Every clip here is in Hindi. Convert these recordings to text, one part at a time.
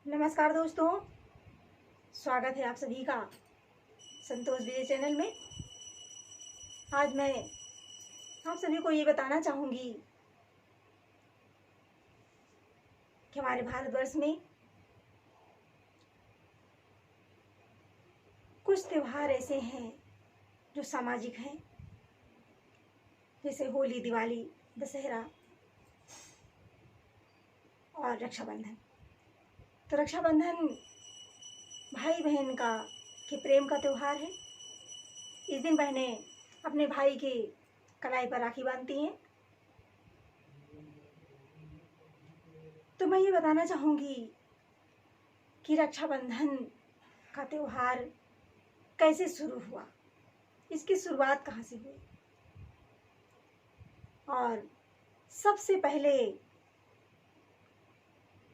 नमस्कार दोस्तों, स्वागत है आप सभी का संतोष विजय चैनल में। आज मैं आप सभी को ये बताना चाहूँगी कि हमारे भारतवर्ष में कुछ त्योहार ऐसे हैं जो सामाजिक हैं, जैसे होली, दिवाली, दशहरा और रक्षाबंधन। तो रक्षाबंधन भाई बहन के प्रेम का त्यौहार है। इस दिन बहनें अपने भाई के कलाई पर राखी बांधती हैं। तो मैं ये बताना चाहूँगी कि रक्षाबंधन का त्यौहार कैसे शुरू हुआ, इसकी शुरुआत कहाँ से हुई और सबसे पहले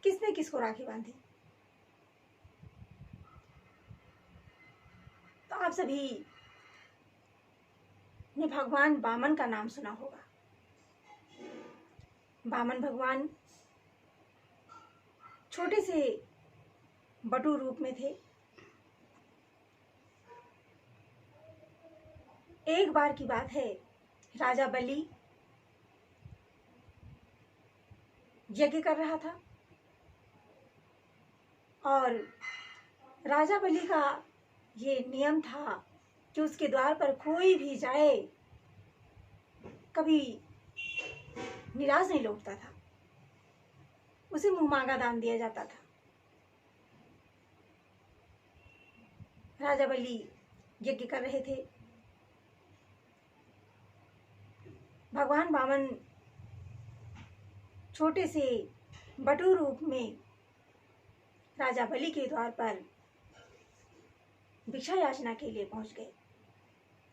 किसने किसको राखी बांधी। तो आप सभी ने भगवान वामन का नाम सुना होगा। वामन भगवान छोटे से बटु रूप में थे। एक बार की बात है, राजा बलि यज्ञ कर रहा था और राजा बलि का ये नियम था कि उसके द्वार पर कोई भी जाए कभी निराश नहीं लौटता था, उसे मुंह मांगा दान दिया जाता था। राजा बलि यज्ञ कर रहे थे। भगवान वामन छोटे से बटु रूप में राजा बलि के द्वार पर भिक्षा याचना के लिए पहुंच गए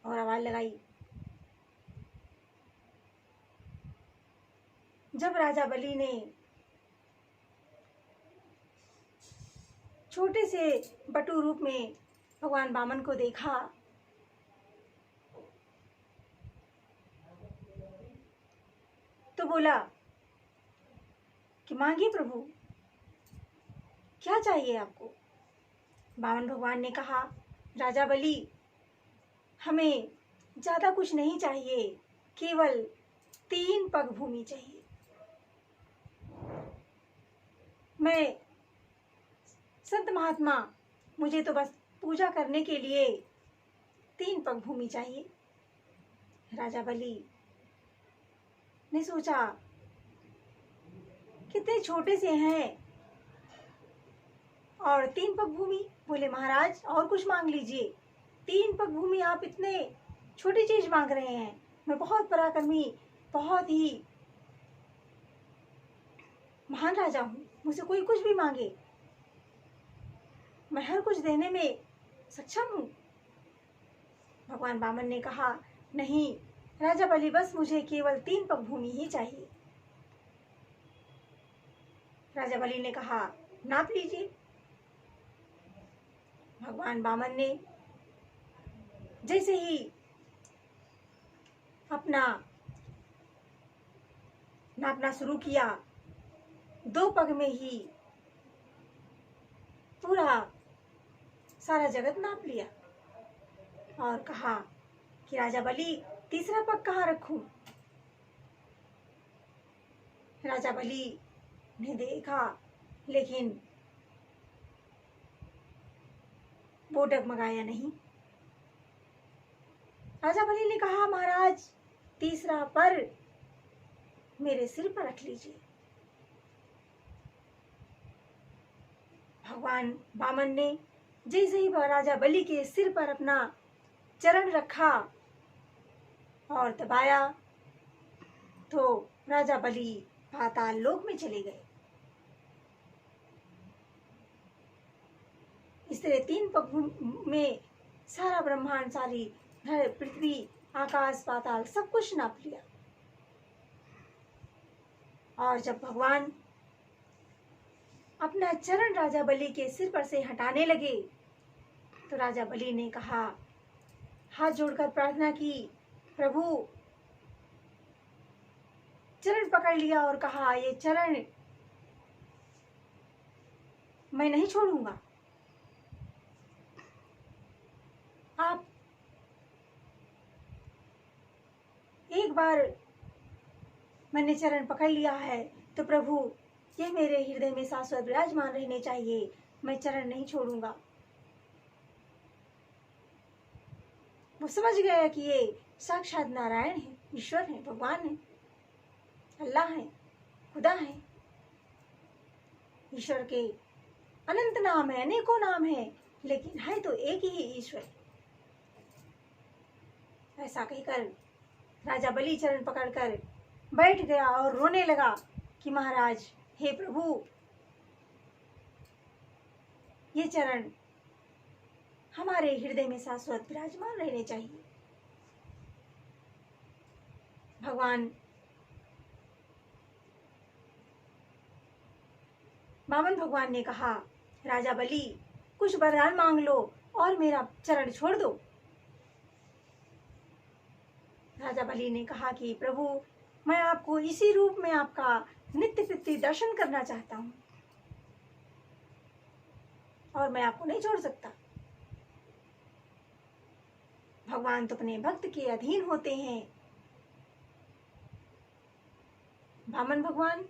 और आवाज लगाई। जब राजा बलि ने छोटे से बटु रूप में भगवान वामन को देखा तो बोला कि मांगिए प्रभु, क्या चाहिए आपको। वामन भगवान ने कहा, राजा बलि, हमें ज्यादा कुछ नहीं चाहिए, केवल 3 पग भूमि चाहिए। मैं संत महात्मा, मुझे तो बस पूजा करने के लिए 3 पग भूमि चाहिए। राजा बलि ने सोचा, कितने छोटे से हैं और 3 पग भूमि। बोले, महाराज और कुछ मांग लीजिए, 3 पग भूमि आप इतने छोटी चीज मांग रहे हैं। मैं बहुत पराक्रमी, बहुत ही महान राजा हूं, मुझसे कोई कुछ भी मांगे, मैं हर कुछ देने में सक्षम हूं। भगवान वामन ने कहा, नहीं राजा बलि, बस मुझे केवल 3 पग भूमि ही चाहिए। राजा बलि ने कहा, नाप लीजिए। भगवान वामन ने जैसे ही अपना नापना शुरू किया, 2 पग में ही पूरा सारा जगत नाप लिया और कहा कि राजा बलि, तीसरा पग कहाँ रखूं। राजा बलि ने देखा, लेकिन वो डगमगाया नहीं। राजा बलि ने कहा, महाराज, तीसरा पर मेरे सिर पर रख लीजिए। भगवान वामन ने जैसे ही राजा बलि के सिर पर अपना चरण रखा और दबाया तो राजा बलि पाताल लोक में चले गए। इस तरह 3 पग में सारा ब्रह्मांड, सारी पृथ्वी, आकाश, पाताल सब कुछ नाप लिया। और जब भगवान अपना चरण राजा बलि के सिर पर से हटाने लगे तो राजा बलि ने कहा, हाथ जोड़कर प्रार्थना की, प्रभु, चरण पकड़ लिया और कहा, ये चरण मैं नहीं छोड़ूंगा। आप एक बार मैंने चरण पकड़ लिया है तो प्रभु ये मेरे हृदय में शाश्वत विराजमान रहने चाहिए, मैं चरण नहीं छोड़ूंगा। वो समझ गया कि ये साक्षात नारायण है, ईश्वर है, भगवान है, अल्लाह है, खुदा है। ईश्वर के अनंत नाम है, अनेकों नाम है, लेकिन है तो एक ही ईश्वर। ऐसा कहकर राजा बलि चरण पकड़कर बैठ गया और रोने लगा कि महाराज, हे प्रभु, ये चरण हमारे हृदय में शाश्वत विराजमान रहने चाहिए। भगवान वामन भगवान ने कहा, राजा बलि कुछ वरदान मांग लो और मेरा चरण छोड़ दो। राजा बलि ने कहा कि प्रभु, मैं आपको इसी रूप में आपका नित्य प्रति दर्शन करना चाहता हूँ और मैं आपको नहीं छोड़ सकता। भगवान तो अपने भक्त के अधीन होते हैं। वामन भगवान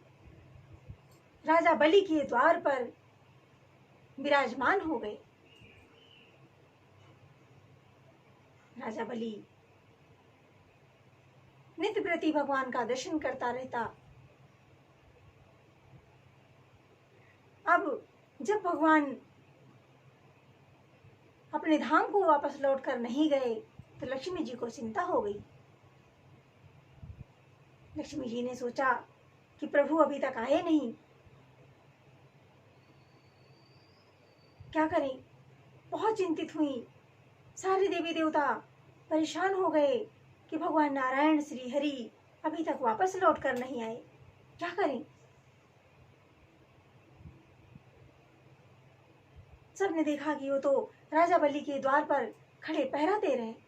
राजा बलि के द्वार पर विराजमान हो गए। राजा बलि नित्य प्रति भगवान का दर्शन करता रहता। अब जब भगवान अपने धाम को वापस लौट कर नहीं गए तो लक्ष्मी जी को चिंता हो गई। लक्ष्मी जी ने सोचा कि प्रभु अभी तक आए नहीं, क्या करें। बहुत चिंतित हुई। सारे देवी देवता परेशान हो गए कि भगवान नारायण श्री हरि अभी तक वापस लौट कर नहीं आए, क्या करें। सबने देखा कि वो तो राजा बलि के द्वार पर खड़े पहरा दे रहे हैं।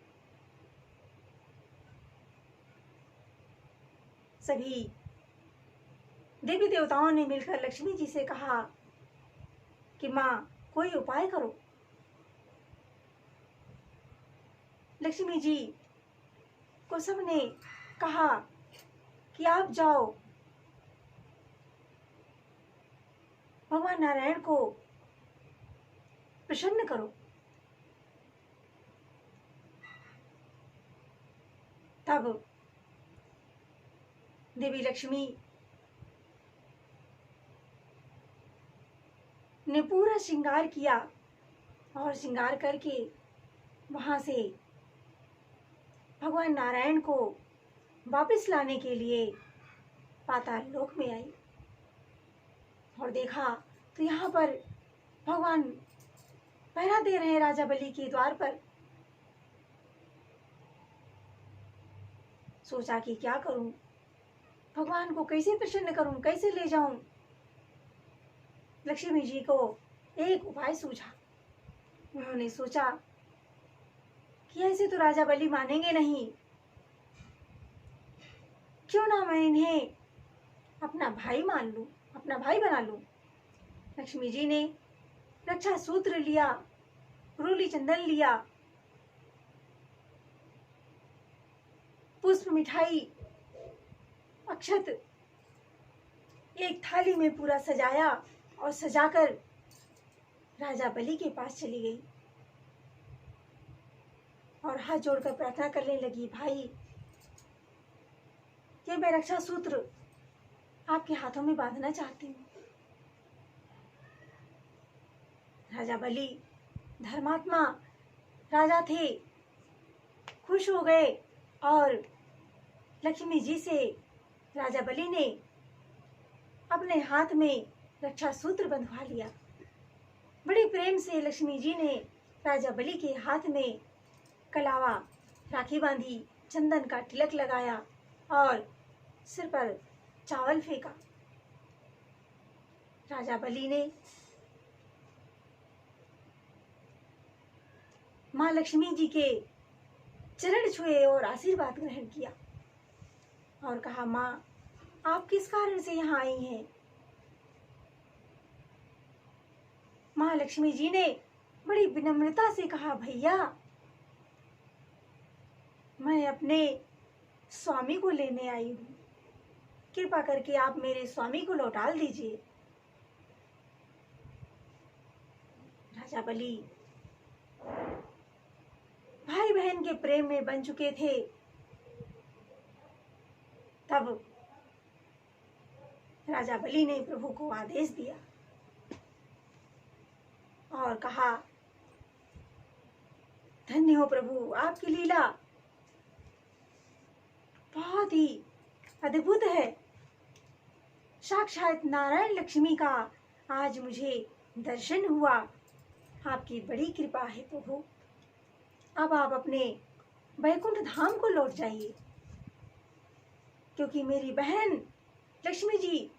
सभी देवी देवताओं ने मिलकर लक्ष्मी जी से कहा कि माँ, कोई उपाय करो। लक्ष्मी जी को सबने कहा कि आप जाओ, भगवान नारायण को प्रसन्न करो। तब देवी लक्ष्मी ने पूरा श्रृंगार किया और श्रृंगार करके वहां से भगवान नारायण को वापस लाने के लिए पाताल लोक में आई और देखा तो यहाँ पर भगवान पहरा दे रहे हैं राजा बलि के द्वार पर। सोचा कि क्या करूं, भगवान को कैसे प्रसन्न करूं, कैसे ले जाऊं। लक्ष्मी जी को एक उपाय सूझा। उन्होंने सोचा कि ऐसे तो राजा बलि मानेंगे नहीं, क्यों ना मैं इन्हें अपना भाई मान लूं, अपना भाई बना लूं। लक्ष्मी जी ने रक्षा सूत्र लिया, रूली चंदन लिया, पुष्प, मिठाई, अक्षत एक थाली में पूरा सजाया और सजाकर राजा बलि के पास चली गई और हाथ जोड़कर प्रार्थना करने लगी, भाई, ये मैं रक्षा सूत्र आपके हाथों में बांधना चाहती हूँ। राजा बलि धर्मात्मा राजा थे, खुश हो गए और लक्ष्मी जी से राजा बलि ने अपने हाथ में रक्षा सूत्र बंधवा लिया। बड़े प्रेम से लक्ष्मी जी ने राजा बलि के हाथ में कलावा राखी बांधी, चंदन का तिलक लगाया और सिर पर चावल फेंका। राजा बलि ने माँ लक्ष्मी जी के चरण छुए और आशीर्वाद ग्रहण किया और कहा, माँ, आप किस कारण से यहाँ आई हैं? महालक्ष्मी जी ने बड़ी विनम्रता से कहा, भैया मैं अपने स्वामी को लेने आई हूँ, कृपा करके आप मेरे स्वामी को लौटा दीजिए। राजा बलि भाई बहन के प्रेम में बन चुके थे। तब राजा बलि ने प्रभु को आदेश दिया और कहा, धन्य हो प्रभु, आपकी लीला बहुत ही अद्भुत है। साक्षात नारायण लक्ष्मी का आज मुझे दर्शन हुआ। आपकी बड़ी कृपा है प्रभु। अब आप अपने वैकुंठ धाम को लौट जाइए, क्योंकि मेरी बहन लक्ष्मी जी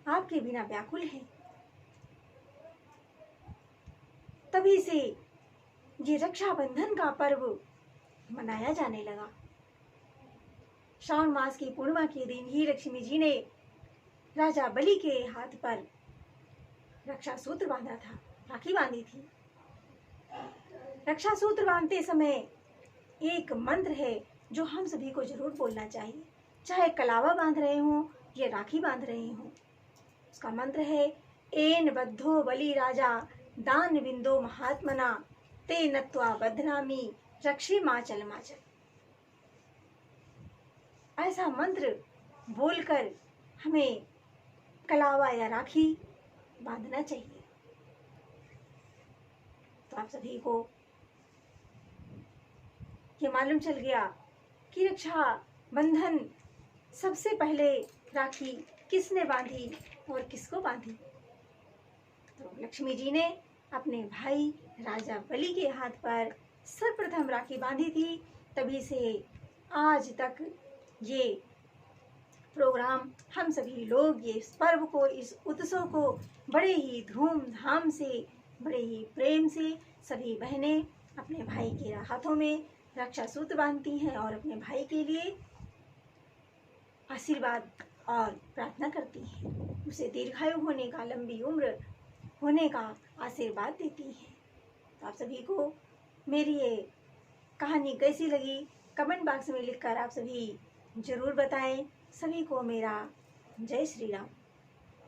आपके बिना व्याकुल है। तभी से ये रक्षाबंधन का पर्व मनाया जाने लगा। श्रावण मास की पूर्णिमा के दिन ही लक्ष्मी जी ने राजा बलि के हाथ पर रक्षा सूत्र बांधा था, राखी बांधी थी। रक्षा सूत्र बांधते समय एक मंत्र है जो हम सभी को जरूर बोलना चाहिए, चाहे कलावा बांध रहे हों या राखी बांध रहे हों। उसका मंत्र है, एन बद्धो बलि राजा दान विंदो महात्मना ते नत्वा बद्धनामी रक्षे माचल माचल। ऐसा मंत्र बोलकर हमें कलावा या राखी बांधना चाहिए। तो आप सभी को ये मालूम चल गया कि रक्षा बंधन सबसे पहले राखी किसने बांधी और किसको बांधी। तो लक्ष्मी जी ने अपने भाई राजा बलि के हाथ पर सर्वप्रथम राखी बांधी थी। तभी से आज तक ये प्रोग्राम हम सभी लोग ये इस पर्व को, इस उत्सव को बड़े ही धूमधाम से, बड़े ही प्रेम से सभी बहनें अपने भाई के हाथों में रक्षा सूत्र बांधती हैं और अपने भाई के लिए आशीर्वाद और प्रार्थना करती हैं, उसे दीर्घायु होने का, लंबी उम्र होने का आशीर्वाद देती हैं। तो आप सभी को मेरी ये कहानी कैसी लगी कमेंट बॉक्स में लिखकर आप सभी जरूर बताएं। सभी को मेरा जय श्री राम।